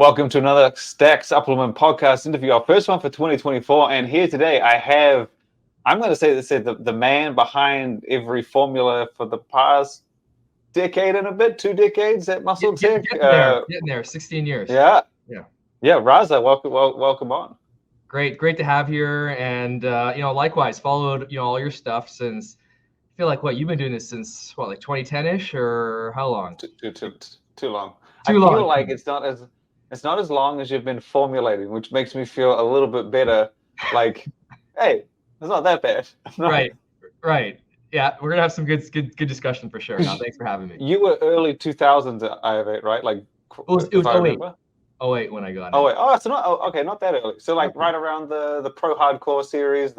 Welcome to another Stack Supplement podcast interview, our first one for 2024. And here today I have, I'm going to say the man behind every formula for the past decade and a bit, 2 decades at MuscleTech. Getting there, 16 years. Yeah. Raza, welcome on. Great to have here, and likewise followed all your stuff since. I feel like you've been doing this since like 2010ish, or how long? Too long. I feel like it's not as long as you've been formulating, which makes me feel a little bit better. Like, hey, it's not that bad. Right. Yeah, we're gonna have some good discussion for sure. No, thanks for having me. You were early 2000s at IF8, right? Like, it was 08. 08 when I got it. So not that early. So like right around the Pro Hardcore series,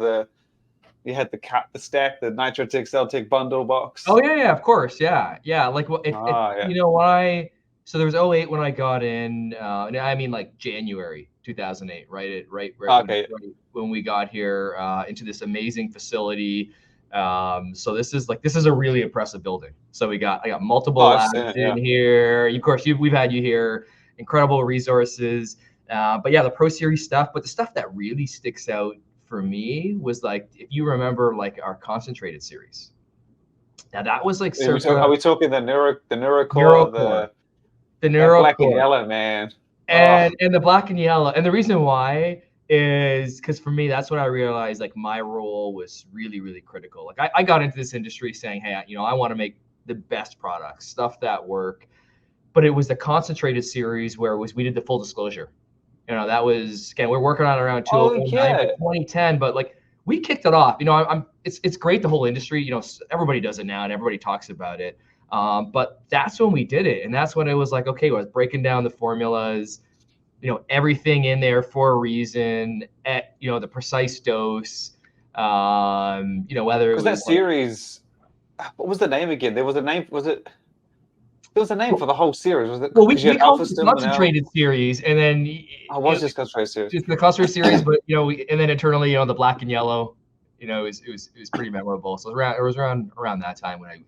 you had the stack, the NitroTech CellTech bundle box. Oh yeah, of course, yeah. Like you know why? So there was 08 when I got in. I mean like January 2008, right? Right when we got here into this amazing facility. So this is a really impressive building. So I got multiple labs in here. Of course, we've had you here. Incredible resources. But yeah, the Pro Series stuff. But the stuff that really sticks out for me was like, if you remember, like our concentrated series. Now that was like, are we talking the NeuroCore, the black and yellow, man, and the black and yellow, and the reason why is because for me that's when I realized like my role was really, really critical. Like I got into this industry saying, hey, I want to make the best products, stuff that work. But it was the concentrated series where we did the full disclosure. That was, again, we're working on around 2010, but like we kicked it off. It's great, the whole industry. Everybody does it now and everybody talks about it. But that's when we did it, and that's when it was like, okay, I was breaking down the formulas, everything in there for a reason, at the precise dose. Whether because that series, what was the name again? There was a name. There was a name for the whole series. Was it? Well, we called it the concentrated series, and then just concentrated series. Just the concentrated series, but and then internally, the black and yellow, it was pretty memorable. So it was around that time when I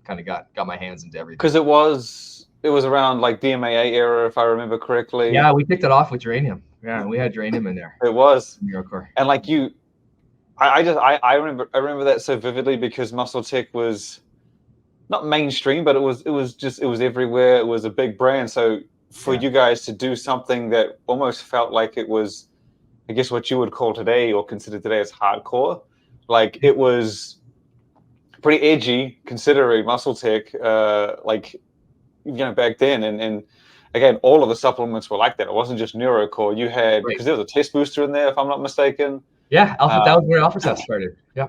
kind of got my hands into everything. Because it was around like DMA Era, if I remember correctly. Yeah, we kicked it off with geranium. Yeah, we had geranium in there. It was NeuroCore. And like I remember that so vividly because MuscleTech was not mainstream, but it was everywhere. It was a big brand. So for you guys to do something that almost felt like it was, I guess what you would call today or consider today as hardcore, like it was pretty edgy considering MuscleTech, back then. And again, all of the supplements were like that. It wasn't just NeuroCore. You had, because there was a test booster in there, if I'm not mistaken. Yeah, that was where Alpha Test started. Yeah.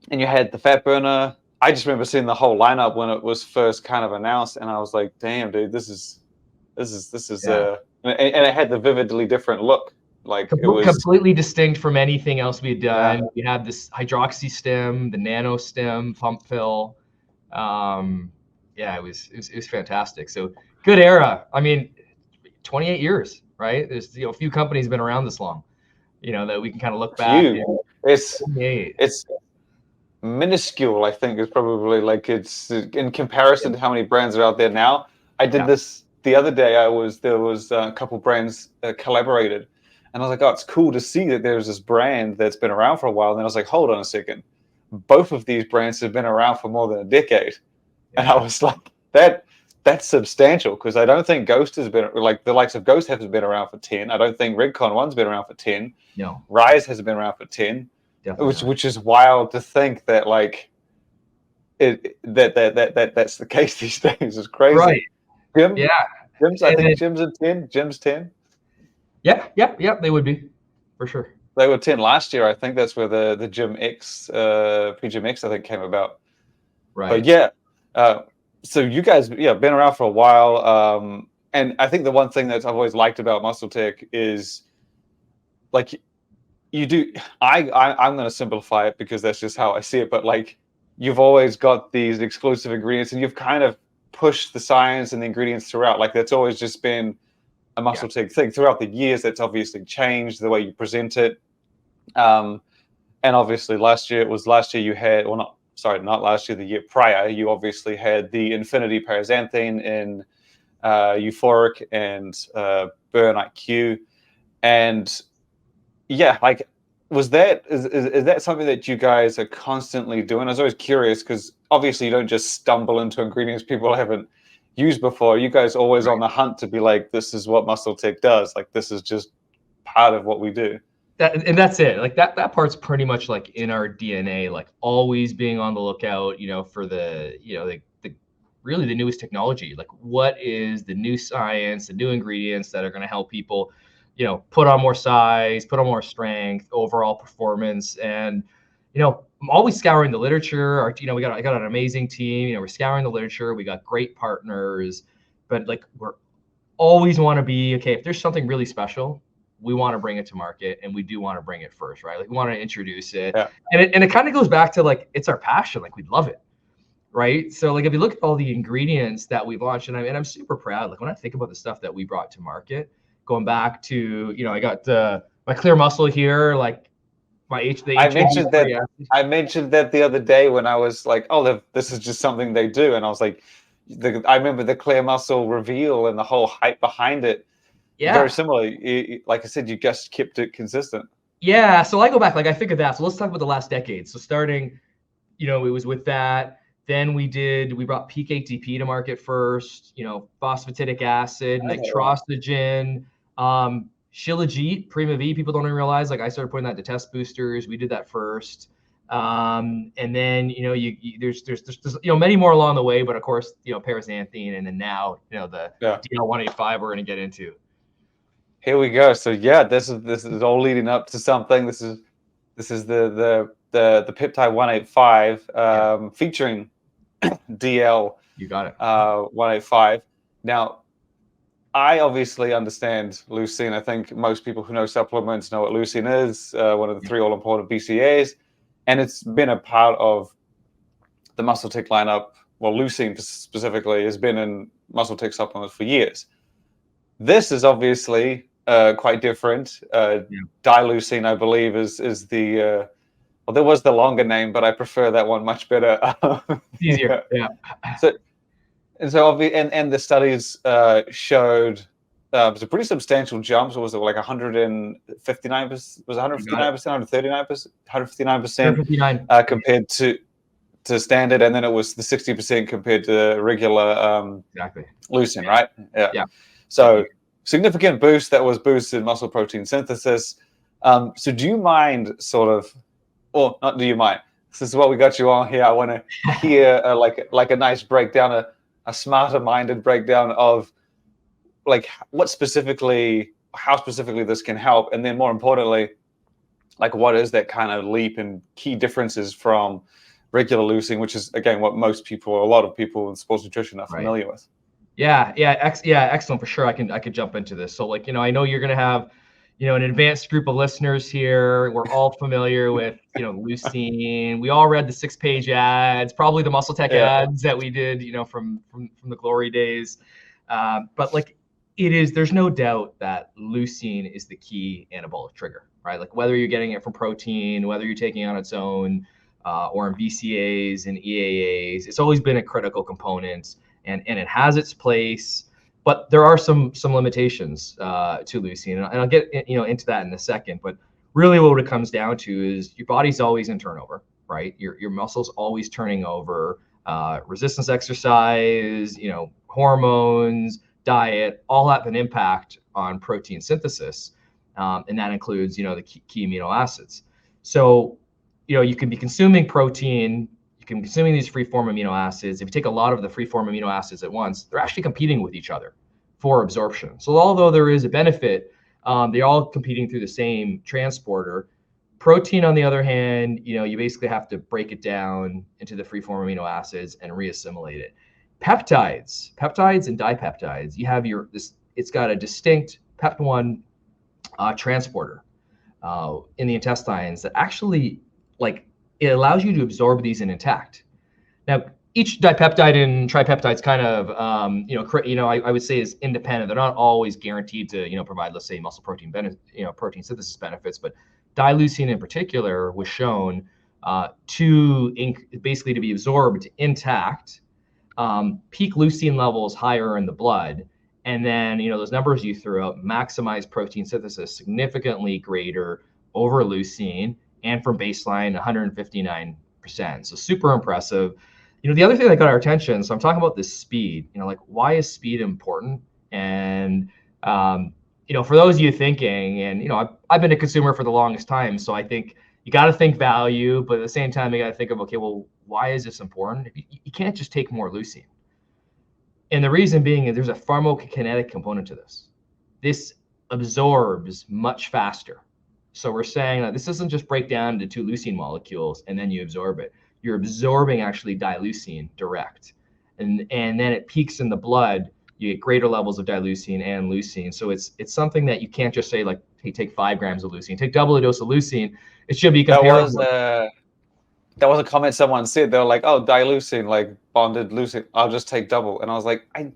And you had the fat burner. I just remember seeing the whole lineup when it was first kind of announced, and I was like, "Damn, dude, this is." And it had the vividly different look. Like it was completely distinct from anything else we had done. Yeah. We had this hydroxy stem, the nano stem, pump fill. It was fantastic. So good era. I mean, 28 years, right? There's a few companies been around this long, that we can kind of look back. It's minuscule, I think, is probably like it's in comparison to how many brands are out there now. I did this the other day. There was a couple brands collaborated, and I was like, oh, it's cool to see that there's this brand that's been around for a while. And then I was like, hold on a second, both of these brands have been around for more than a decade, and I was like, that's substantial, because I don't think Ghost has been, like the likes of Ghost hasn't been around for 10. I don't think Redcon 1's been around for 10. No, Rise hasn't been around for 10. Which is wild to think that like that's the case these days. Is crazy. Right. Gyms. I think Gyms are 10. Gyms 10. Yeah. They would be for sure. They were 10 last year. I think that's where the Gym X, PGM X, I think came about. Right. But so you guys, been around for a while. And I think the one thing that I've always liked about MuscleTech is like. You do. I'm going to simplify it because that's just how I see it. But like, you've always got these exclusive ingredients, and you've kind of pushed the science and the ingredients throughout. Like that's always just been a MuscleTech thing throughout the years. That's obviously changed the way you present it. And obviously, last year you had, well, not last year, the year prior, you obviously had the Infinity Paraxanthine in Euphoric and Burn IQ. And yeah, like, is that something that you guys are constantly doing? I was always curious because obviously you don't just stumble into ingredients people haven't used before. You guys are always on the hunt to be like, this is what MuscleTech does. Like, this is just part of what we do. And that's it. Like that part's pretty much like in our DNA, like always being on the lookout, for the, the really the newest technology. Like what is the new science, the new ingredients that are going to help people, put on more size, put on more strength, overall performance. And, I'm always scouring the literature. I got an amazing team. We're scouring the literature. We got great partners, but like we're always want to be, okay, if there's something really special, we want to bring it to market, and we do want to bring it first, right? Like we want to introduce it. Yeah. And it kind of goes back to like, it's our passion. Like we love it. Right. So like, if you look at all the ingredients that we've launched, and I'm super proud, like when I think about the stuff that we brought to market, going back to, I got my Clear Muscle here, like I mentioned that the other day when I was like, oh, this is just something they do. And I was like, I remember the Clear Muscle reveal and the whole hype behind it. Yeah. Very similar. Like I said, you just kept it consistent. Yeah. So I go back, like I figured that. So let's talk about the last decade. So starting, it was with that. Then we brought peak ATP to market first, phosphatidic acid, nitrogen, Shilajit, Prima V. People don't even realize, like I started putting that to test boosters. We did that first. And then, there's many more along the way, but of course, paraxanthine, and then now, the DL185 we're going to get into. Here we go. So yeah, this is all leading up to something. This is the Peptide 185 featuring DL. You got it. 185. Now, I obviously understand leucine. I think most people who know supplements know what leucine is. One of the three all-important BCAAs, and it's been a part of the MuscleTech lineup. Well, leucine specifically has been in MuscleTech supplements for years. This is obviously quite different. Dileucine, I believe, is the well, there was the longer name, but I prefer that one much better. Easier, yeah. So the studies showed it was a pretty substantial jump. So was it like 159%? Was 159%, 139%, 159% compared to standard, and then it was the 60% compared to regular leucine, right? Yeah. So significant boost that was boosted muscle protein synthesis. So do you mind sort of, or not do you mind? This is what we got you on here. I want to hear like a nice breakdown, a smarter minded breakdown of like how specifically this can help, and then more importantly, like what is that kind of leap and key differences from regular leucine, which is again what a lot of people in sports nutrition are familiar with. Yeah, excellent, for sure. I could jump into this. So like, I know you're going to have, an advanced group of listeners here. We're all familiar with, leucine. We all read the 6-page ads, probably the MuscleTech ads that we did, from the glory days. But like there's no doubt that leucine is the key anabolic trigger, right? Like whether you're getting it from protein, whether you're taking it on its own, or in BCAAs and EAAs, it's always been a critical component. And it has its place, but there are some limitations to leucine, and I'll get into that in a second. But really, what it comes down to is your body's always in turnover, right? Your muscles always turning over. Resistance exercise, hormones, diet, all have an impact on protein synthesis, and that includes the key amino acids. So you can be consuming protein. Consuming these free-form amino acids. If you take a lot of the free-form amino acids at once, they're actually competing with each other for absorption. So although there is a benefit, they're all competing through the same transporter. Protein, on the other hand, you basically have to break it down into the free-form amino acids and reassimilate it. Peptides and dipeptides, you have it's got a distinct PEP1 transporter in the intestines that actually it allows you to absorb these intact. Now, each dipeptide and tripeptide's kind of, I would say is independent. They're not always guaranteed to, provide, let's say, muscle protein protein synthesis benefits. But dileucine in particular was shown basically to be absorbed intact, peak leucine levels higher in the blood, And then, those numbers you threw out, maximize protein synthesis significantly greater over leucine and from baseline 159%. So super impressive. The other thing that got our attention, so I'm talking about this speed, like why is speed important? And, for those of you thinking, and, I've been a consumer for the longest time, so I think you got to think value, but at the same time, you got to think of, okay, well, why is this important? You can't just take more leucine. And the reason being is there's a pharmacokinetic component to this. This absorbs much faster. So we're saying that this doesn't just break down into 2 leucine molecules and then you absorb it. You're absorbing actually dileucine direct. And then it peaks in the blood. You get greater levels of dileucine and leucine. So it's something that you can't just say like, hey, take 5 grams of leucine, take double the dose of leucine. It should be comparable. That was a comment someone said. They were like, "Oh, dileucine, like bonded leucine. I'll just take double." And I was like, I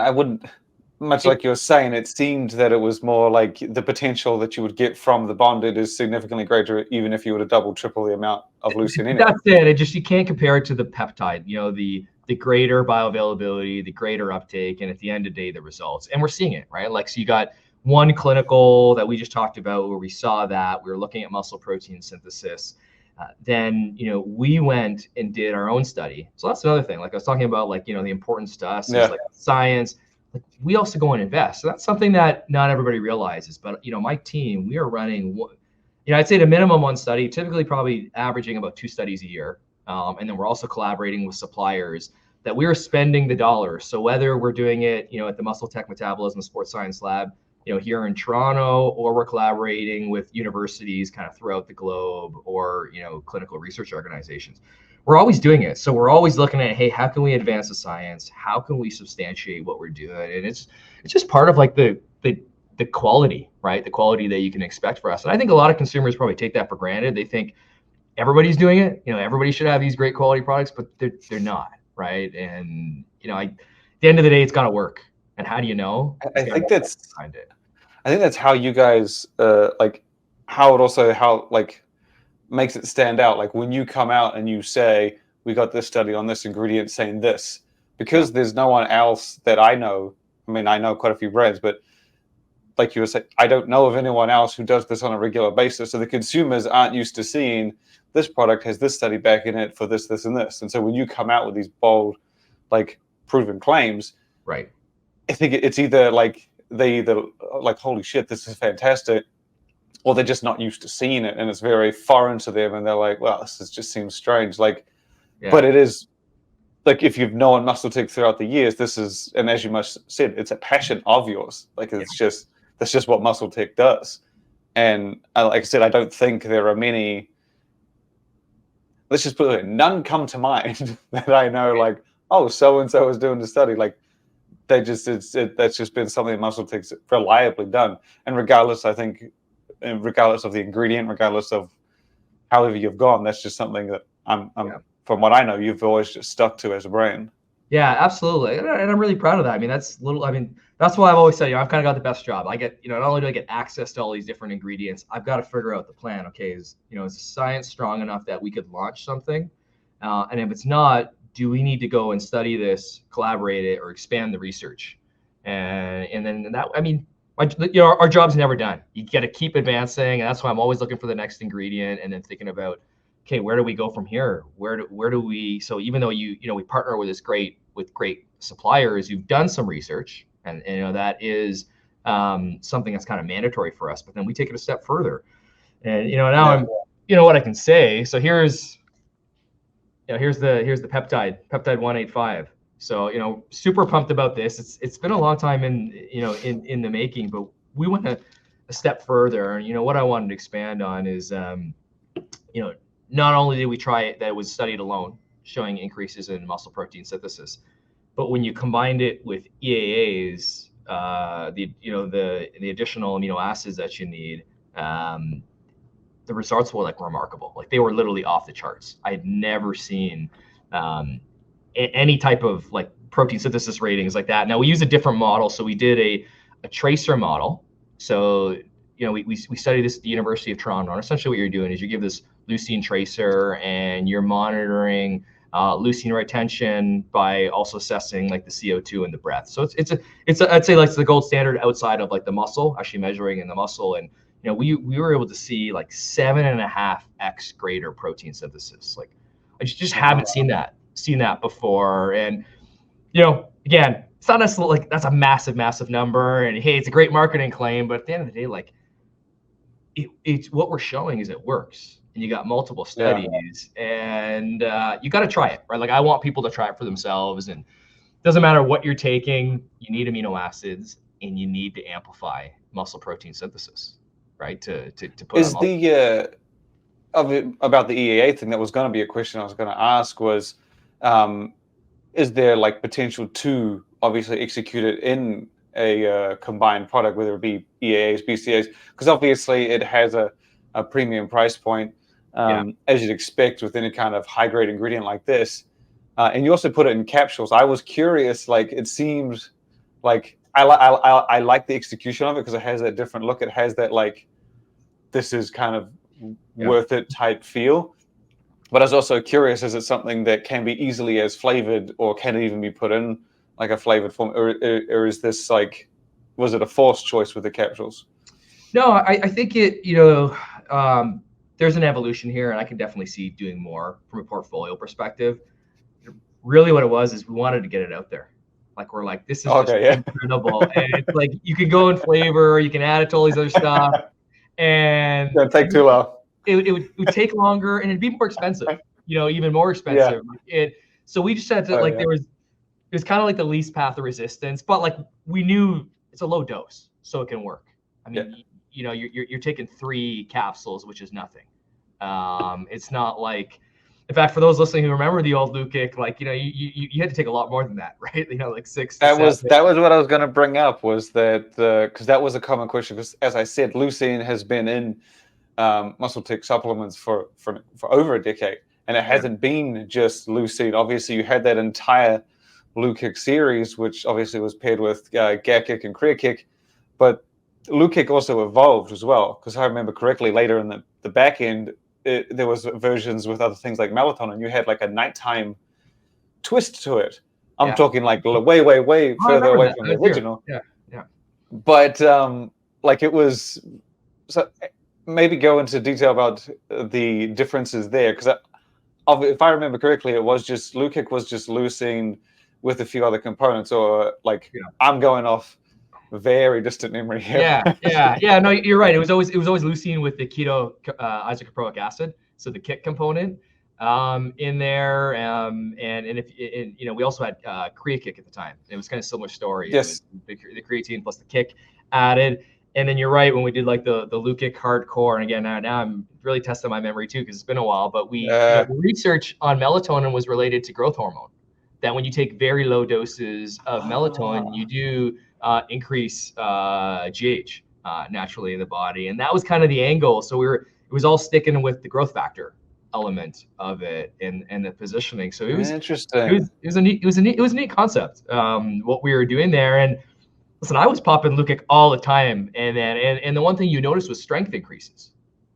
wouldn't. Much like you were saying, it seemed that it was more like the potential that you would get from the bonded is significantly greater, even if you were to double, triple the amount of leucine in it. That's it. You can't compare it to the peptide. The greater bioavailability, the greater uptake, and at the end of the day, the results. And we're seeing it, right? Like, so you got one clinical that we just talked about where we saw that we were looking at muscle protein synthesis. Then, we went and did our own study. So that's another thing. Like I was talking about, like, the importance to us is like science. Like, we also go and invest. So that's something that not everybody realizes. But, my team, we are running, I'd say the minimum 1 study, typically probably averaging about 2 studies a year. And then we're also collaborating with suppliers that we're spending the dollars. So whether we're doing it, at the MuscleTech Metabolism Sports Science Lab, here in Toronto, or we're collaborating with universities kind of throughout the globe, or, clinical research organizations. We're always doing it. So we're always looking at, hey, how can we advance the science? How can we substantiate what we're doing? And it's just part of like the quality, right? The quality that you can expect for us. And I think a lot of consumers probably take that for granted. They think everybody's doing it. everybody should have these great quality products, but they're not, right? And, at the end of the day, it's got to work. And how do you know? I think that's how you guys how makes it stand out. Like when you come out and you say, we got this study on this ingredient saying this, because there's no one else that I know. I mean, I know quite a few brands, but like you were saying, I don't know of anyone else who does this on a regular basis. So the consumers aren't used to seeing this product has this study back in it for this, this, and this. And so when you come out with these bold, like proven claims, right? I think it's either like they either like, holy shit, this is fantastic, or they're just not used to seeing it and it's very foreign to them, and they're like, well, just seems strange. Like, but it is like, if you've known MuscleTech throughout the years, this is, and as you must said, it's a passion of yours. Like it's just, that's just what MuscleTech does. And like I said, I don't think there are many, let's just put it, none come to mind that I know, like, oh, so-and-so is doing the study. Like, they just, that's just been something MuscleTech's reliably done. And regardless, I think, regardless of the ingredient, regardless of however you've gone, that's just something that I'm from what I know, you've always just stuck to as a brand. Yeah, absolutely. And I'm really proud of that. I mean, that's why I've always said, I've kind of got the best job. I get, not only do I get access to all these different ingredients, I've got to figure out the plan. Okay, is science strong enough that we could launch something? And if it's not, do we need to go and study this, collaborate it, or expand the research? And then that, I mean, our job's never done. You got to keep advancing, and that's why I'm always looking for the next ingredient, and then thinking about, okay, where do we go from here? Where do we? So even though we partner with great suppliers, you've done some research, and that is something that's kind of mandatory for us. But then we take it a step further, and now I'm what I can say. So here's the peptide 185. So super pumped about this. It's been a long time in the making, but we went a step further. And what I wanted to expand on is not only did we try it, that it was studied alone, showing increases in muscle protein synthesis, but when you combined it with EAAs, the additional amino acids that you need, the results were like remarkable. Like they were literally off the charts. I had never seen any type of like protein synthesis ratings like that. Now we use a different model, so we did a tracer model. So we studied this at the University of Toronto, and essentially what you're doing is you give this leucine tracer and you're monitoring leucine retention by also assessing like the CO2 in the breath. So I'd say like it's the gold standard outside of like the muscle, actually measuring in the muscle. And you know, we were able to see like 7.5x greater protein synthesis. Like I just haven't seen that before. And you know, again, it's not necessarily like that's a massive number. And hey, it's a great marketing claim, but at the end of the day, like it's what we're showing is it works. And you got multiple studies, and you got to try it, right? Like I want people to try it for themselves, and it doesn't matter what you're taking. You need amino acids, and you need to amplify muscle protein synthesis, right? To put is the about the EAA thing that was going to be a question I was going to ask was, is there like potential to obviously execute it in a combined product, whether it be EAAs, BCAAs, because obviously it has a premium price point. As you'd expect with any kind of high-grade ingredient like this. And you also put it in capsules. I was curious, like it seems like I like the execution of it because it has that different look. It has that like, this is kind of worth it type feel. But I was also curious, is it something that can be easily as flavored, or can it even be put in like a flavored form? Or is this like, was it a forced choice with the capsules? No, I think it, you know, there's an evolution here, and I can definitely see doing more from a portfolio perspective. Really what it was is we wanted to get it out there. Like we're like, this is just incredible. And it's like, you can go in flavor, you can add it to all these other stuff. And it'd take too long. It would take longer, and it'd be more expensive, you know, even more expensive. So we just had to like, it was kind of like the least path of resistance, but like we knew it's a low dose, so it can work. I mean, you know, you're taking 3 capsules, which is nothing. It's not like, in fact, for those listening who remember the old Leukic, like, you know, you had to take a lot more than that, right? You know, like 6. That was what I was going to bring up, was that because that was a common question. Because as I said, leucine has been in MuscleTech supplements for over a decade, and it hasn't been just leucine. Obviously, you had that entire Leukic series, which obviously was paired with GAKic and Creakic, but Leukic also evolved as well, because I remember correctly later in the back end, there was versions with other things like melatonin. You had like a nighttime twist to it. I'm talking like way further away from the original. But like it was, so maybe go into detail about the differences there, because if I remember correctly, it was just Leukic was just leucine with a few other components, or like I'm going off very distant memory here. Yeah. No, you're right. It was always leucine with the keto isocaproic acid, so the KIT component in there. And if you know, we also had Creakic at the time. It was kind of similar story. Yes, the creatine plus the KIC added. And then you're right, when we did like the Leukic hardcore, and again now I'm really testing my memory too because it's been a while. But we the research on melatonin was related to growth hormone. That when you take very low doses of melatonin, you do increase GH naturally in the body, and that was kind of the angle. So it was all sticking with the growth factor element of it and the positioning. So it was interesting. It was a neat concept. What we were doing there, and listen, I was popping Leukic all the time, and then and the one thing you noticed was strength increases.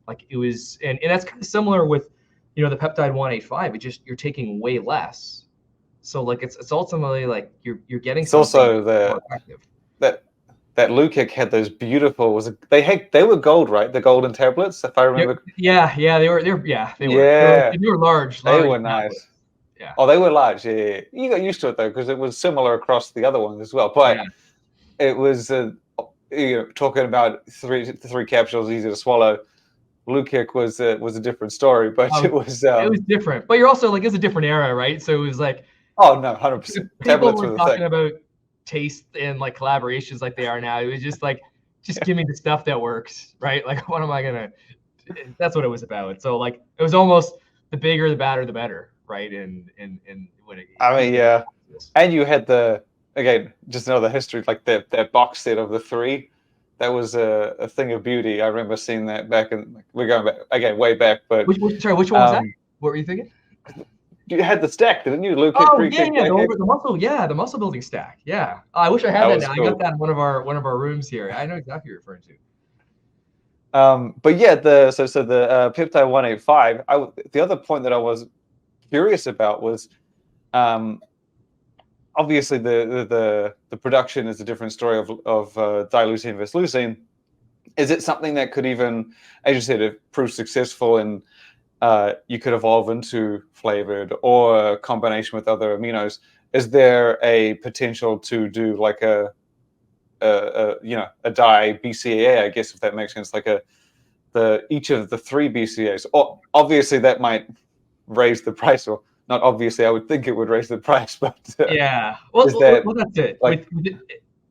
Like it was, and that's kind of similar with, you know, the Peptide 185. It just, you're taking way less. So like it's ultimately like you're getting. It's also that Leukic had those beautiful, they were gold, right? The golden tablets, if I remember. Yeah, they were large. They were nice. Tablets. Yeah. Oh, they were large. Yeah. You got used to it though, because it was similar across the other ones as well. But it was you know, talking about three capsules easy to swallow. Leukic was a different story, but it was different. But you're also like, it's a different era, right? So it was like, oh no, 100%. People were talking about taste and like collaborations like they are now. It was just like, just give me the stuff that works, right? Like, what am I gonna? That's what it was about. So like, it was almost the bigger, the badder, the better, right? And when it, I mean, yeah, and you had again, just another history, like that box set of the 3. That was a thing of beauty. I remember seeing that back in, we're going back again, way back. But which one was that? What were you thinking? You had the stack, didn't you, Luke? The muscle building stack. Yeah, I wish I had that now. Cool. I got that in one of our rooms here. I know exactly what you're referring to. But yeah, the Peptide 185. The other point that I was curious about was obviously the production is a different story of dileucine versus leucine. Is it something that could even, as you said, if prove successful and you could evolve into flavored or a combination with other aminos? Is there a potential to do like a dye BCAA, I guess, if that makes sense, like each of the 3 BCAAs? Or obviously that might raise the price, or not obviously, I would think it would raise the price, but yeah, well, is that that's it. like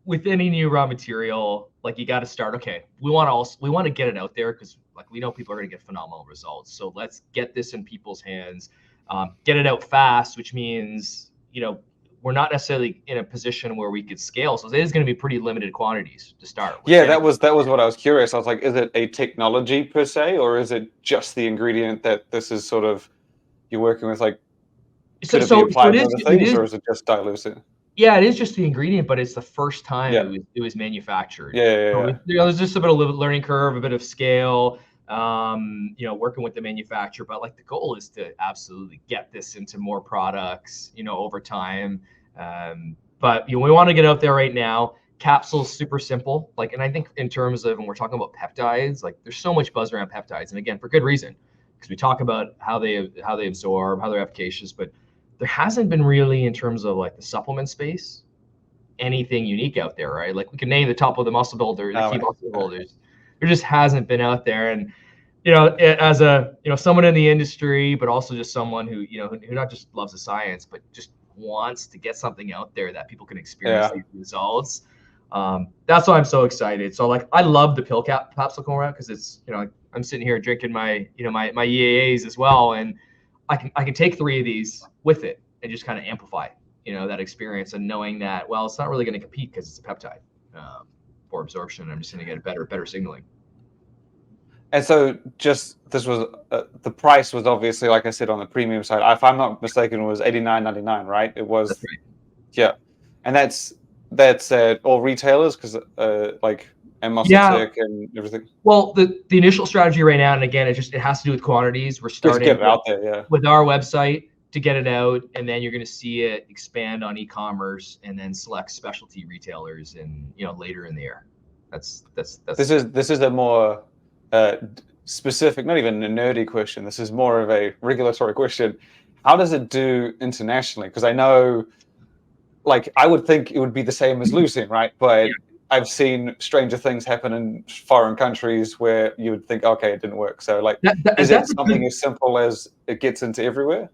With any new raw material, like you got to start. Okay, we want to get it out there because like we know people are going to get phenomenal results. So let's get this in people's hands, get it out fast, which means we're not necessarily in a position where we could scale. So it is going to be pretty limited quantities to start. Yeah, that was what I was curious. I was like, is it a technology per se, or is it just the ingredient that this is sort of you're working with? Like, could it be applied to other things, or is it just dileucine? Yeah, it is just the ingredient, but it's the first time Yeah. it was manufactured. Yeah. So there's just a bit of learning curve, a bit of scale, working with the manufacturer. But like the goal is to absolutely get this into more products, over time. But we want to get out there right now. Capsules super simple. Like, and I think in terms of when we're talking about peptides, like there's so much buzz around peptides, and again for good reason, because we talk about how they absorb, how they're efficacious, but there hasn't been really, in terms of like the supplement space, anything unique out there, right? Like we can name the top of the muscle builders, the key muscle builders. There just hasn't been out there. And, as a, someone in the industry, but also just someone who, who not just loves the science, but just wants to get something out there that people can experience these results. That's why I'm so excited. So like, I love the pill capsule going around because it's, I'm sitting here drinking my, my EAAs as well. And I can take 3 of these with it and just kind of amplify, that experience, and knowing that, well, it's not really going to compete because it's a peptide for absorption. I'm just going to get better signaling. And so this was the price was obviously, like I said, on the premium side. If I'm not mistaken, it was $89.99, right? It was. That's right. Yeah, and that's at all retailers because and MuscleTech and everything. Well, the initial strategy right now, and again, it has to do with quantities. We're starting get it out there, with our website to get it out, and then you're going to see it expand on e-commerce, and then select specialty retailers, and later in the year. This is a more specific, not even a nerdy question. This is more of a regulatory question. How does it do internationally? Because I know, like, I would think it would be the same as leucine, right? But I've seen stranger things happen in foreign countries where you would think, okay, it didn't work. So, like, is it something as simple as it gets into everywhere?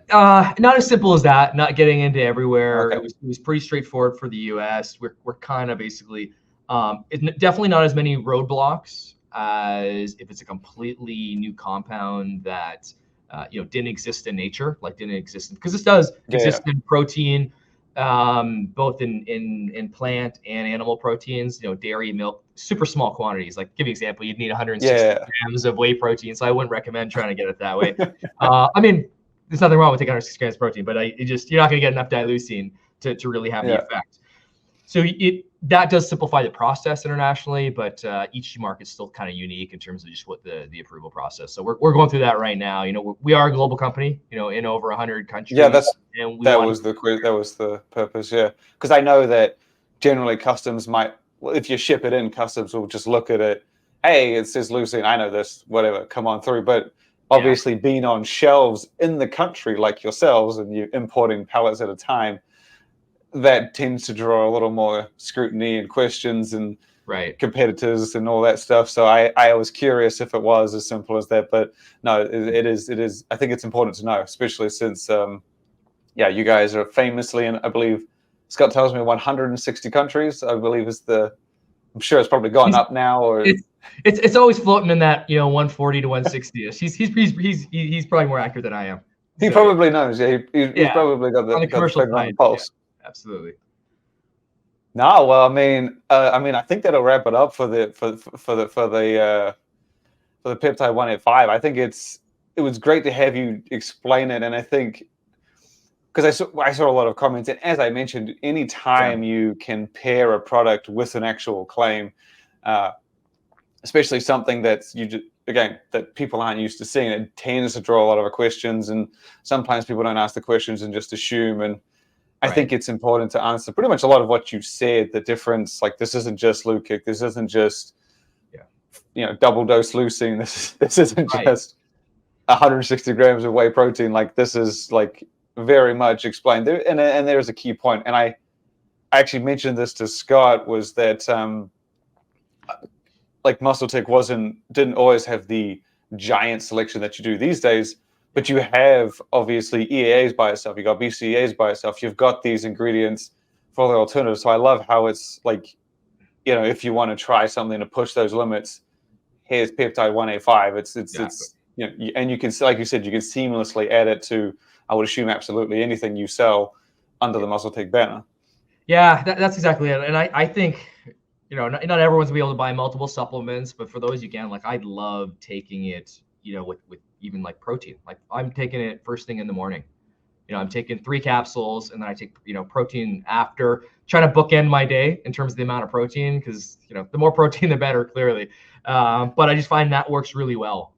Not as simple as that. Not getting into everywhere. Okay. It was pretty straightforward for the U.S. We're kind of basically definitely not as many roadblocks as if it's a completely new compound that didn't exist in nature, because this does exist in protein. Both in plant and animal proteins, dairy, milk, super small quantities. Like, give you an example, you'd need 160 grams of whey protein, so I wouldn't recommend trying to get it that way. I mean, there's nothing wrong with taking 160 grams of protein, but you're not going to get enough dileucine to really have the effect. So that does simplify the process internationally, but each market's still kind of unique in terms of just what the approval process. So we're going through that right now. We are a global company, in over 100 countries. Yeah, that was the purpose. Yeah, because I know that generally customs if you ship it in, customs will just look at it. Hey, it says leucine. I know this. Whatever, come on through. But obviously, being on shelves in the country like yourselves, and you're importing pallets at a time, that tends to draw a little more scrutiny and questions and competitors and all that stuff. So I was curious if it was as simple as that, but no, it is. I think it's important to know, especially since, you guys are famously in, I believe, Scott tells me 160 countries, I believe I'm sure it's probably gone up now, or it's always floating in that, 140 to 160. He's probably more accurate than I am. He probably knows. Yeah, he's probably got the commercial finger on the pulse. Yeah. Absolutely. No, well, I mean, I think that'll wrap it up for the Peptide 185. I think it was great to have you explain it, and I think because I saw a lot of comments, and as I mentioned, any time you can pair a product with an actual claim, especially something that's again, that people aren't used to seeing. It tends to draw a lot of questions, and sometimes people don't ask the questions and just assume. And I think it's important to answer pretty much a lot of what you said. The difference, like, this isn't just loop kick. This isn't just, double dose leucine. This isn't just 160 grams of whey protein. Like, this is like very much explained there. And there's a key point. And I actually mentioned this to Scott, was that like MuscleTech didn't always have the giant selection that you do these days, but you have obviously EAAs by itself, you got BCAAs by itself, you've got these ingredients for the alternatives. So I love how it's like, if you want to try something to push those limits, here's Peptide 1A5. It's and you can, like you said, you can seamlessly add it to, I would assume, absolutely anything you sell under the MuscleTech banner. Yeah, that's exactly it. And I think, not everyone's gonna be able to buy multiple supplements, but for those you can, like, I love taking it, with even like protein. Like, I'm taking it first thing in the morning. I'm taking 3 capsules, and then I take, protein after, trying to bookend my day in terms of the amount of protein, because, the more protein, the better, clearly. But I just find that works really well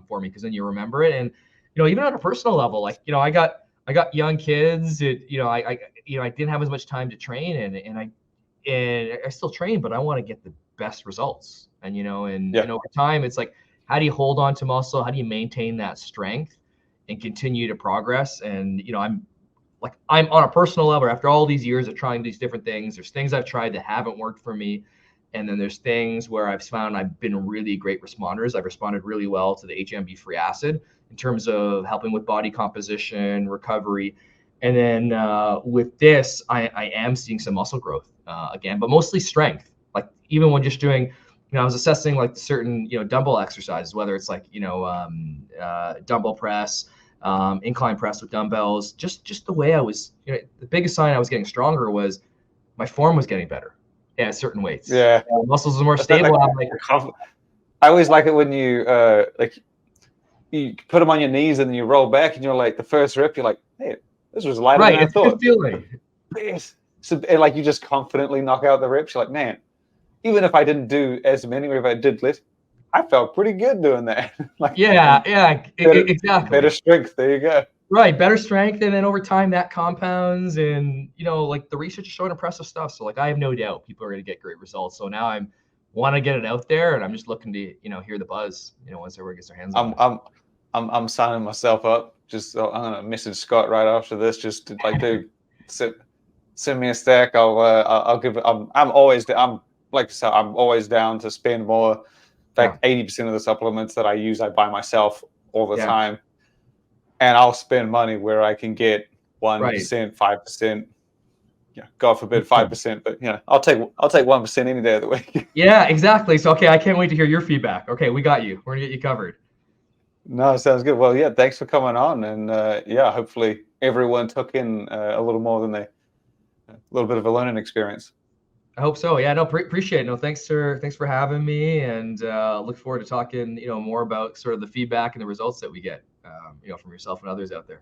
for me, because then you remember it. And, even on a personal level, like, I got young kids. I didn't have as much time to train, and I still train, but I want to get the best results. And, and over time, it's like, how do you hold on to muscle? How do you maintain that strength and continue to progress? And, I'm on a personal level, after all these years of trying these different things, there's things I've tried that haven't worked for me. And then there's things where I've found I've been really great responders. I've responded really well to the HMB free acid in terms of helping with body composition, recovery. And then with this, I am seeing some muscle growth again, but mostly strength. Like, even when just doing, I was assessing like certain, dumbbell exercises, whether it's like, dumbbell press, incline press with dumbbells, just the way I was, the biggest sign I was getting stronger was my form was getting better at certain weights. Yeah. Muscles are more stable. I always like it when you, you put them on your knees and then you roll back and you're like, the first rep, you're like, hey, this was lighter than I thought. Good feeling. Yes. So, and like, you just confidently knock out the reps. You're like, man, even if I didn't do as many, or if I did less, I felt pretty good doing that. Like, exactly. Better strength. There you go. Right, better strength, and then over time that compounds, and like, the research is showing impressive stuff. So, like, I have no doubt people are going to get great results. So now I want to get it out there, and I'm just looking to hear the buzz. Once everyone gets their hands on it. I'm signing myself up. Just I'm gonna message Scott right after this. Just to, like, dude, send me a stack. I'll give it. I'm always down to spend more. In fact, 80% of the supplements that I use, I buy myself all the time, and I'll spend money where I can get 1%, 5%. God forbid 5%, but I'll take 1% any day of the week. Yeah, exactly. So, okay, I can't wait to hear your feedback. Okay, we got you. We're gonna get you covered. No, sounds good. Well, yeah, thanks for coming on, and hopefully everyone took in a little more than a little bit of a learning experience. I hope so. Yeah, no, appreciate it. No, thanks for having me, and look forward to talking more about sort of the feedback and the results that we get from yourself and others out there.